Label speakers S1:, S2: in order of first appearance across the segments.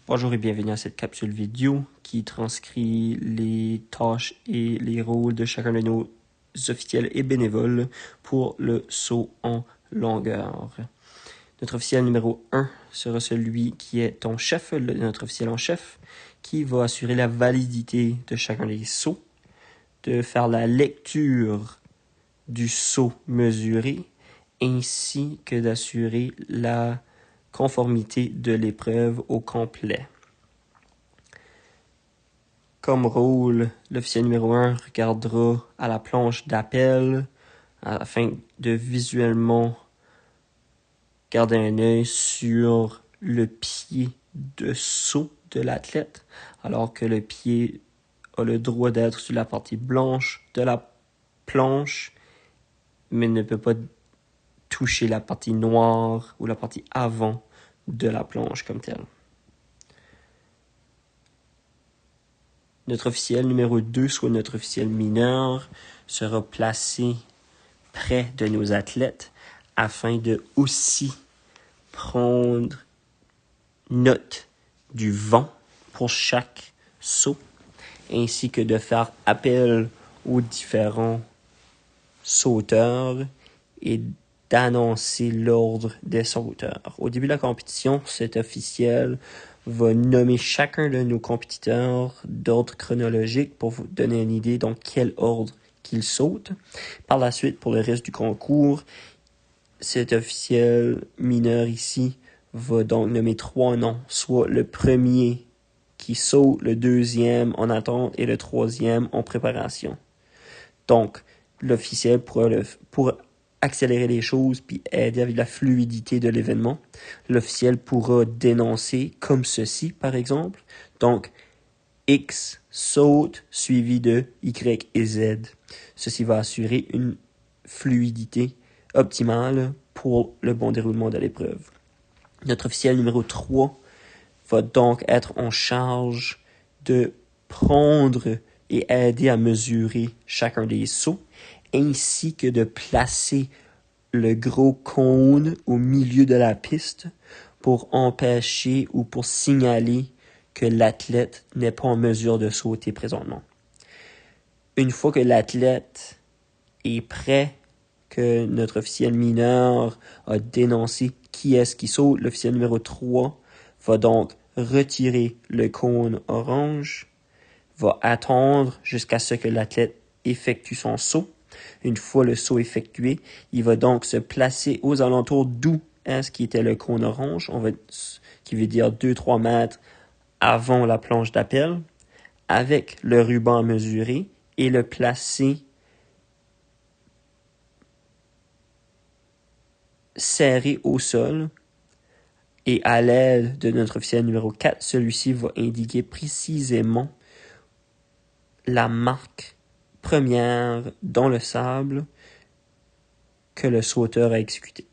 S1: Bonjour et bienvenue à cette capsule vidéo qui transcrit les tâches et les rôles de chacun de nos officiels et bénévoles pour le saut en longueur. Notre officiel numéro 1 sera celui qui est ton chef, notre officiel en chef, qui va assurer la validité de chacun des sauts, de faire la lecture du saut mesuré, ainsi que d'assurer la conformité de l'épreuve au complet. Comme rôle, l'officiel numéro 1 regardera à la planche d'appel afin de visuellement garder un œil sur le pied de saut de l'athlète, alors que le pied a le droit d'être sur la partie blanche de la planche, mais ne peut pas toucher la partie noire ou la partie avant de la planche comme telle. Notre officiel numéro 2, soit notre officiel mineur, sera placé près de nos athlètes afin de aussi prendre note du vent pour chaque saut, ainsi que de faire appel aux différents sauteurs et d'annoncer l'ordre des sauteurs. Au début de la compétition, cet officiel va nommer chacun de nos compétiteurs d'ordre chronologique pour vous donner une idée dans quel ordre qu'ils sautent. Par la suite, pour le reste du concours, cet officiel mineur ici va donc nommer 3 noms, soit le premier qui saute, le deuxième en attente et le troisième en préparation. Donc, l'officiel pour accélérer les choses puis aider avec la fluidité de l'événement, l'officiel pourra dénoncer comme ceci, par exemple. Donc, X saute suivi de Y et Z. Ceci va assurer une fluidité optimale pour le bon déroulement de l'épreuve. Notre officiel numéro 3 va donc être en charge de prendre et aider à mesurer chacun des sauts, ainsi que de placer le gros cône au milieu de la piste pour empêcher ou pour signaler que l'athlète n'est pas en mesure de sauter présentement. Une fois que l'athlète est prêt, que notre officiel mineur a dénoncé qui est-ce qui saute, l'officiel numéro 3 va donc retirer le cône orange, va attendre jusqu'à ce que l'athlète effectue son saut. Une fois le saut effectué, il va donc se placer aux alentours d'où est-ce qui était le cône orange, qui veut dire 2-3 mètres avant la planche d'appel, avec le ruban à mesurer et le placer serré au sol. Et à l'aide de notre officiel numéro 4, celui-ci va indiquer précisément la marque première dans le sable que le sauteur a exécuté.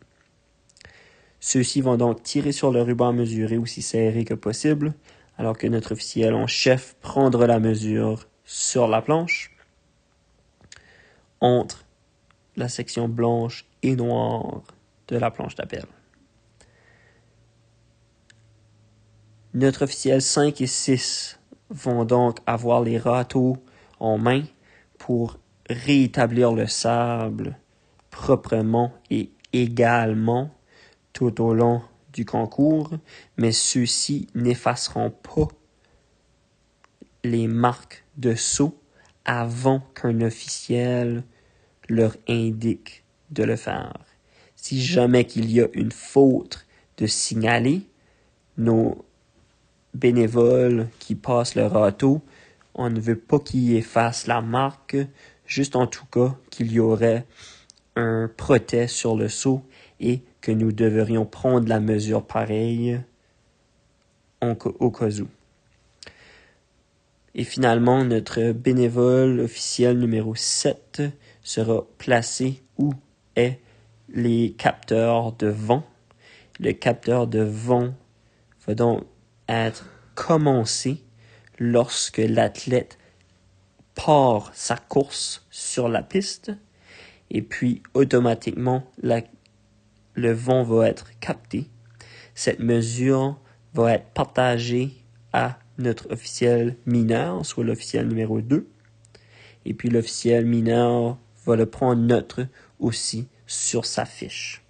S1: Ceux-ci vont donc tirer sur le ruban à mesurer aussi serré que possible, alors que notre officiel en chef prendra la mesure sur la planche entre la section blanche et noire de la planche d'appel. Notre officiel 5 et 6 vont donc avoir les râteaux en main pour rétablir le sable proprement et également tout au long du concours, mais ceux-ci n'effaceront pas les marques de saut avant qu'un officiel leur indique de le faire. Si jamais qu'il y a une faute de signaler, nos bénévoles qui passent le râteau, on ne veut pas qu'ils effacent la marque, juste en tout cas qu'il y aurait un protest sur le saut et que nous devrions prendre la mesure pareille au cas où. Et finalement, notre bénévole officiel numéro 7 sera placé où est les capteurs de vent. Le capteur de vent va donc être commencé lorsque l'athlète part sa course sur la piste et puis automatiquement le vent va être capté. Cette mesure va être partagée à notre officiel mineur, soit l'officiel numéro 2. Et puis l'officiel mineur va le prendre neutre aussi sur sa fiche.